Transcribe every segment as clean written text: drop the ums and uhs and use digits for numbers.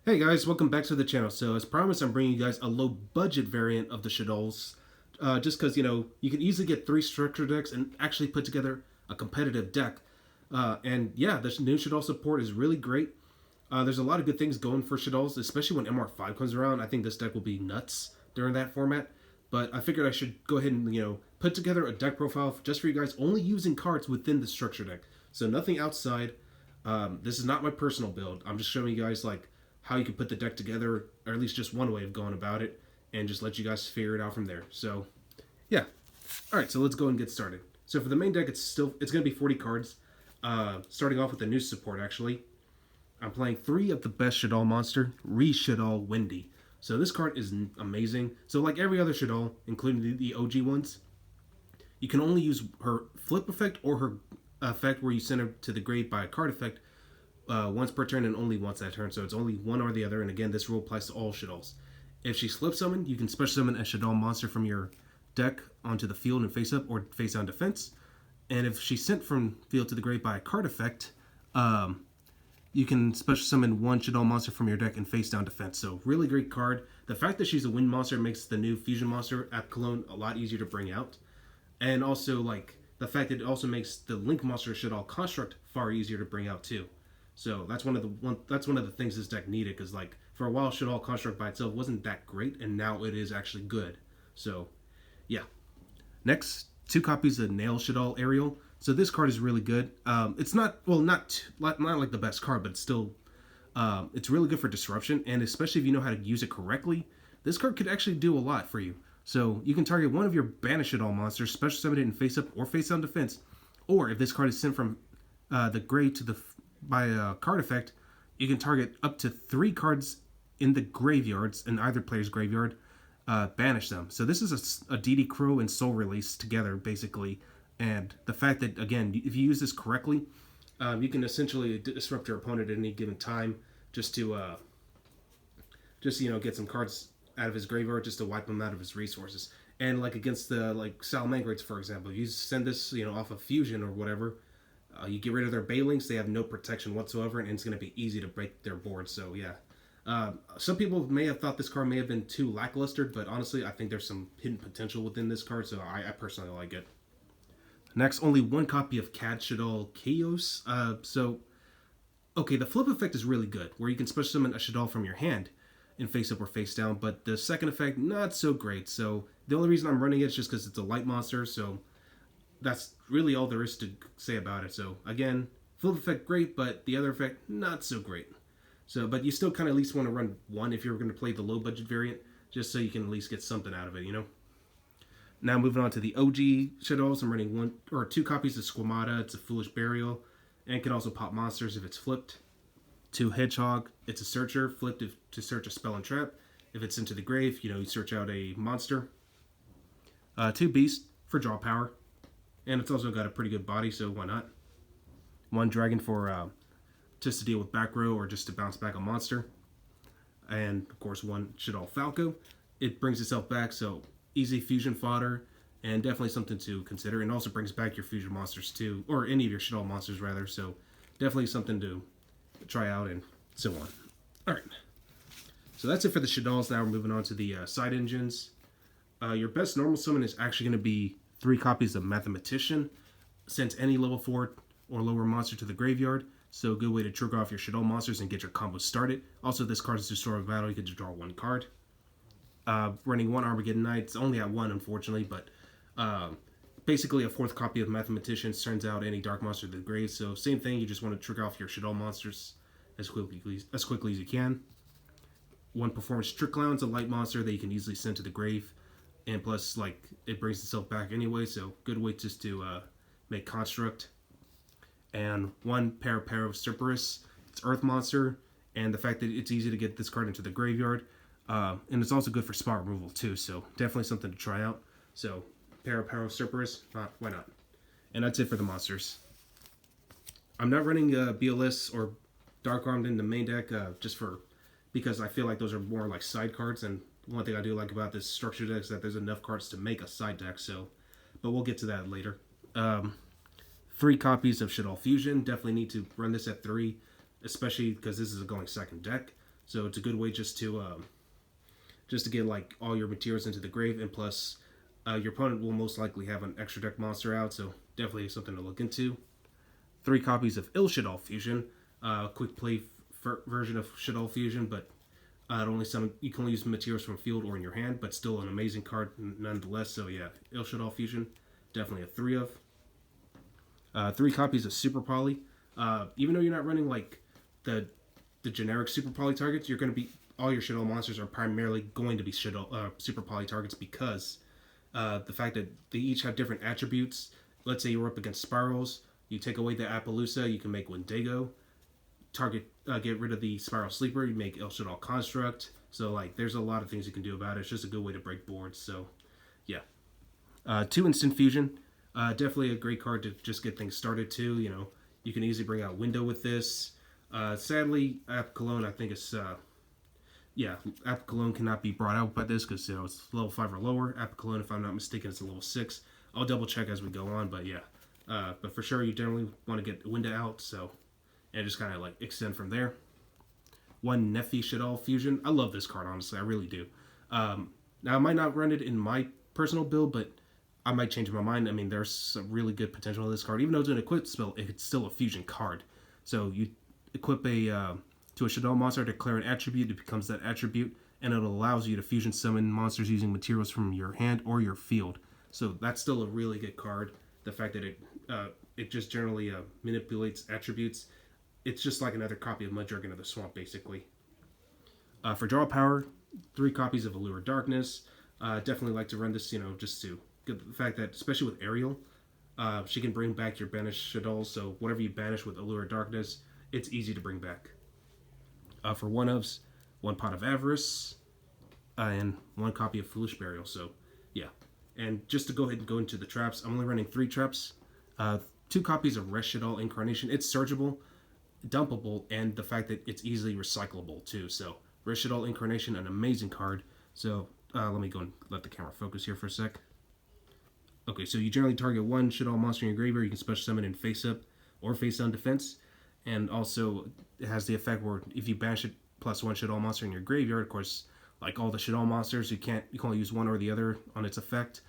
Hey guys, welcome back to the channel. So as promised, I'm bringing you guys a low budget variant of the Shaddolls. Just because, you can easily get 3 structure decks and actually put together a competitive deck. And yeah, the new Shaddoll support is really great. There's a lot of good things going for Shaddolls, especially when MR5 comes around. I think this deck will be nuts during that format. But I figured I should go ahead and, put together a deck profile just for you guys, only using cards within the structure deck. So nothing outside. This is not my personal build. I'm just showing you guys, like, how you can put the deck together, or at least just one way of going about it, and just let you guys figure it out from there. So, yeah. All right, so let's go and get started. So for the main deck, it's going to be 40 cards. Starting off with the new support, actually. I'm playing 3 of the best Shaddoll monster, Shaddoll Windy. So this card is amazing. So like every other Shaddoll, including the OG ones, you can only use her flip effect or her effect where you send her to the grave by a card effect once per turn and only once that turn. So it's only one or the other. And again, this rule applies to all Shaddolls. If she's flip summoned, you can special summon a Shaddoll monster from your deck onto the field and face up or face down defense. And if she's sent from field to the grave by a card effect, you can special summon one Shaddoll monster from your deck and face down defense. So really great card. The fact that she's a wind monster makes the new fusion monster at Cologne a lot easier to bring out. And also, like, the fact that it also makes the Link monster Shaddoll construct far easier to bring out too. So that's one of the things this deck needed, because like for a while Shaddoll construct by itself wasn't that great, and now it is actually good. So yeah. Next, 2 copies of Nail Shaddoll Ariel. So this card is really good. It's not like the best card, but it's still it's really good for disruption, and especially if you know how to use it correctly, this card could actually do a lot for you. So you can target one of your banished Shaddoll monsters, special summon it in face up or face down defense, or if this card is sent from the grave to the by a card effect, you can target up to 3 cards in the graveyards, in either player's graveyard, banish them. So this is a DD Crow and Soul Release together, basically. And the fact that, again, if you use this correctly, you can essentially disrupt your opponent at any given time just to, get some cards out of his graveyard, just to wipe him out of his resources. And like against the Salamangreats, for example, if you send this, off of Fusion or whatever, you get rid of their Baylings, they have no protection whatsoever, and it's going to be easy to break their board. So yeah, some people may have thought this card may have been too lackluster, but honestly, I think there's some hidden potential within this card, so I personally like it. Next, only 1 copy of Cad Shaddoll Chaos. Okay, the flip effect is really good, where you can special summon a Shaddoll from your hand in face up or face down, but the second effect, not so great. So the only reason I'm running it is just because it's a light monster, so that's really all there is to say about it. So again, flip effect great, but the other effect not so great. So, but you still kind of at least want to run 1 if you're going to play the low budget variant, just so you can at least get something out of it, Now moving on to the OG Shaddolls, I'm running 1 or 2 copies of Squamata. It's a Foolish Burial, and can also pop monsters if it's flipped. 2 Hedgehog, it's a searcher, flipped to search a spell and trap. If it's into the grave, you search out a monster. 2 Beast for draw power. And it's also got a pretty good body, so why not? 1 Dragon for just to deal with back row or just to bounce back a monster. And, of course, 1 Shaddoll Falco. It brings itself back, so easy fusion fodder, and definitely something to consider. And also brings back your fusion monsters, too. Or any of your Shaddoll monsters, rather. So definitely something to try out and so on. Alright. So that's it for the Shaddolls. Now we're moving on to the side engines. Your best normal summon is actually going to be 3 copies of Mathematician. Sends any level 4 or lower monster to the graveyard. So good way to trigger off your Shaddoll monsters and get your combo started. Also, this card is Destroy Battle. You get to draw 1 card. Running 1 Armageddon Knight. It's only at 1, unfortunately, but basically a 4th copy of Mathematician sends out any dark monster to the grave. So same thing. You just want to trigger off your Shaddoll monsters as quickly as you can. 1 Performance Trick Clown's a light monster that you can easily send to the grave. And plus, it brings itself back anyway, so good way just to make construct. And 1 Paraparo Cerberus. It's Earth monster, and the fact that it's easy to get this card into the graveyard. And it's also good for spot removal too, so definitely something to try out. So, Paraparo Cerberus, why not? And that's it for the monsters. I'm not running BLS or Dark Armed in the main deck because I feel like those are more like side cards, and one thing I do like about this structure deck is that there's enough cards to make a side deck, but we'll get to that later. 3 copies of Shaddoll Fusion. Definitely need to run this at 3, especially because this is a going second deck. So it's a good way just to get like all your materials into the grave, and plus your opponent will most likely have an extra deck monster out, so definitely something to look into. 3 copies of Shaddoll Fusion, quick play version of Shaddoll Fusion, but you can only use materials from field or in your hand, but still an amazing card nonetheless. So yeah, Shaddoll Fusion, definitely a 3 of. 3 copies of Super Poly. Even though you're not running like the generic Super Poly targets, you're going to be all your Shaddolls monsters are primarily going to be Super Poly targets because the fact that they each have different attributes. Let's say you're up against Spirals, you take away the Appaloosa, you can make Wendigo. Get rid of the Spiral Sleeper, you make Shaddoll Construct. So like, there's a lot of things you can do about it. It's just a good way to break boards. So yeah, 2 Instant Fusion, definitely a great card to just get things started too. You know, you can easily bring out Window with this. Sadly, App Cologne, I think it's App Cologne cannot be brought out by this because it's level 5 or lower. App Cologne, if I'm not mistaken, it's a level 6. I'll double check as we go on, but yeah. But for sure, you generally want to get Window out, so and just kind of like extend from there. 1 Nephi Shaddoll Fusion. I love this card, honestly, I really do. Now I might not run it in my personal build, but I might change my mind. I mean, there's some really good potential of this card. Even though it's an equipped spell, it's still a fusion card. So you equip to a Shaddoll monster, declare an attribute, it becomes that attribute, and it allows you to fusion summon monsters using materials from your hand or your field. So that's still a really good card. The fact that it just generally manipulates attributes. It's just like another copy of Muddragon of the Swamp, basically. For draw power, 3 copies of Allure Darkness. Definitely like to run this, just to get the fact that, especially with Ariel, she can bring back your banished Shaddolls, so whatever you banish with Allure Darkness, it's easy to bring back. For 1-ofs, 1 Pot of Avarice, and 1 copy of Foolish Burial, so yeah. And just to go ahead and go into the traps, I'm only running 3 traps. 2 copies of Rest Shaddoll Incarnation. It's searchable, dumpable, and the fact that it's easily recyclable too. So Rest Shaddoll Incarnation, an amazing card. So let me go and let the camera focus here for a sec. Okay, so you generally target 1 Shaddoll monster in your graveyard. You can special summon in face up or face down defense. And also it has the effect where if you banish it +1 Shaddoll monster in your graveyard, of course, like all the Shaddoll monsters, you can only use one or the other on its effect.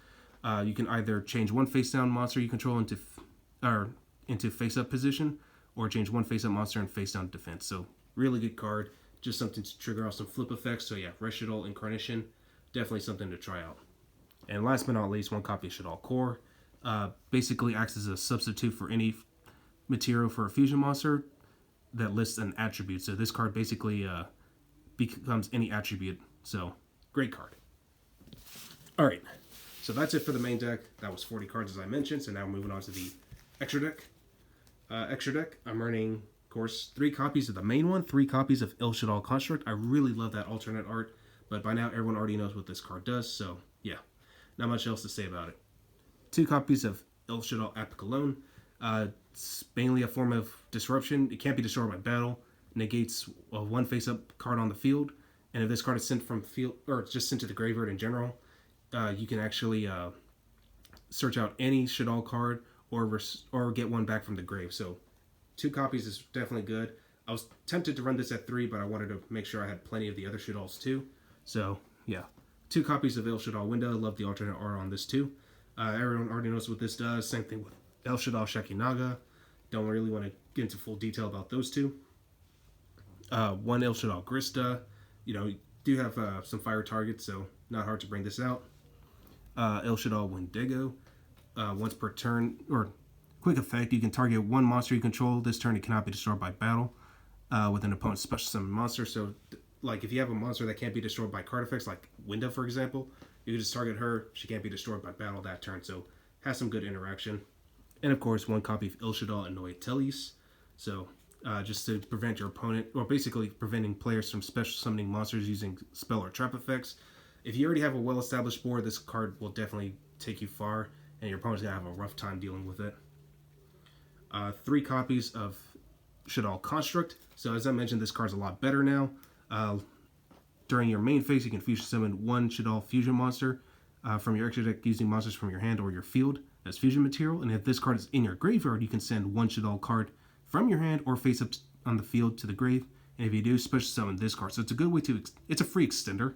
You can either change 1 face down monster you control into face up position, or change 1 face up monster in face down defense. So really good card, just something to trigger off some flip effects. So yeah, Rest Shaddoll Incarnation, definitely something to try out. And last but not least, 1 copy of Shaddoll Core. Basically acts as a substitute for any material for a fusion monster that lists an attribute. So this card basically becomes any attribute. So great card. All right, so that's it for the main deck. That was 40 cards as I mentioned. So now we're moving on to the extra deck. I'm running, of course, 3 copies of the main one, 3 copies of Shaddoll Construct. I really love that alternate art, but by now everyone already knows what this card does. So yeah, not much else to say about it. 2 copies of Shaddoll App Cologne. It's mainly a form of disruption. It can't be destroyed by battle. Negates 1 face-up card on the field. And if this card is sent from field, or it's just sent to the graveyard in general, you can actually search out any Shaddoll card or get 1 back from the grave. So 2 copies is definitely good. I was tempted to run this at 3, but I wanted to make sure I had plenty of the other Shaddolls too. So yeah, 2 copies of Shaddoll Window. Love the alternate art on this too. Everyone already knows what this does. Same thing with Shaddoll Shekinaga. Don't really want to get into full detail about those 2. 1 Shaddoll Grista. You do have some fire targets, so not hard to bring this out. Shaddoll Wendigo. Once per turn, or quick effect, you can target 1 monster you control. This turn it cannot be destroyed by battle with an opponent's special summon monster. So like if you have a monster that can't be destroyed by card effects, like Window for example, you can just target her. She can't be destroyed by battle that turn, so has some good interaction. And of course, 1 copy of Shaddoll Anoitelis. So just to prevent your opponent, or basically preventing players from special summoning monsters using spell or trap effects. If you already have a well-established board, this card will definitely take you far, and your opponent's gonna have a rough time dealing with it. 3 copies of Shaddoll Construct. So as I mentioned, this card's a lot better now. During your main phase, you can fusion summon 1 Shaddoll fusion monster from your extra deck using monsters from your hand or your field as fusion material. And if this card is in your graveyard, you can send 1 Shaddoll card from your hand or face up on the field to the grave And if you do, special summon this card. So it's a good way to, it's a free extender.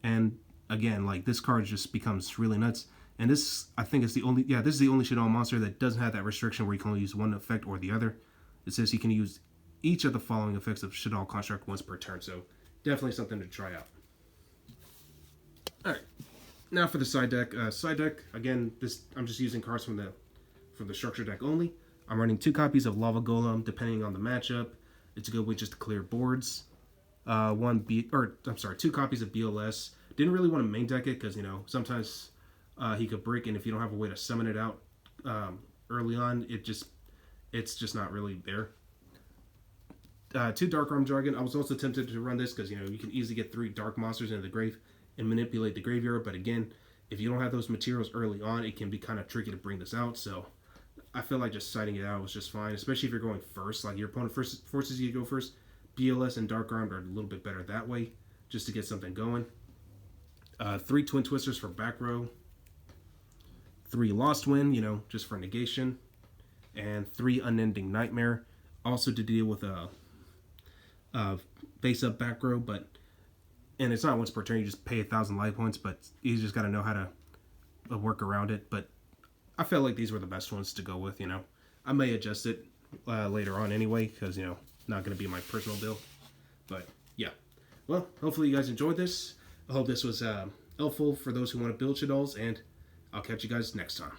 And again, like this card just becomes really nuts. And this, I think, is the only, yeah, this is the only Shaddoll monster that doesn't have that restriction where you can only use one effect or the other. It says you can use each of the following effects of Shaddoll construct once per turn. So definitely something to try out. All right, now for the side deck. Side deck, again, this I'm just using cards from the structure deck only. I'm running 2 copies of Lava Golem, depending on the matchup. It's a good way just to clear boards. 2 copies of BLS. Didn't really want to main deck it because, you know, sometimes he could break, and if you don't have a way to summon it out early on, it's just not really there. 2 Dark Arm Dragon. I was also tempted to run this because, you know, you can easily get 3 dark monsters into the grave and manipulate the graveyard, but again, if you don't have those materials early on, it can be kind of tricky to bring this out. So I feel like just siding it out was just fine, especially if you're going first. Like your opponent forces you to go first. BLS and Dark Armed are a little bit better that way, just to get something going. 3 Twin Twisters for back row. 3 Lost Wind, you know, just for negation. And 3 Unending Nightmare, also to deal with a base up back row, and it's not once per turn, you just pay 1,000 life points, but you just got to know how to work around it. But I felt like these were the best ones to go with, you know. I may adjust it later on anyway, because, you know, not going to be my personal build. But, yeah. Well, hopefully you guys enjoyed this. I hope this was helpful for those who want to build Shaddolls, and I'll catch you guys next time.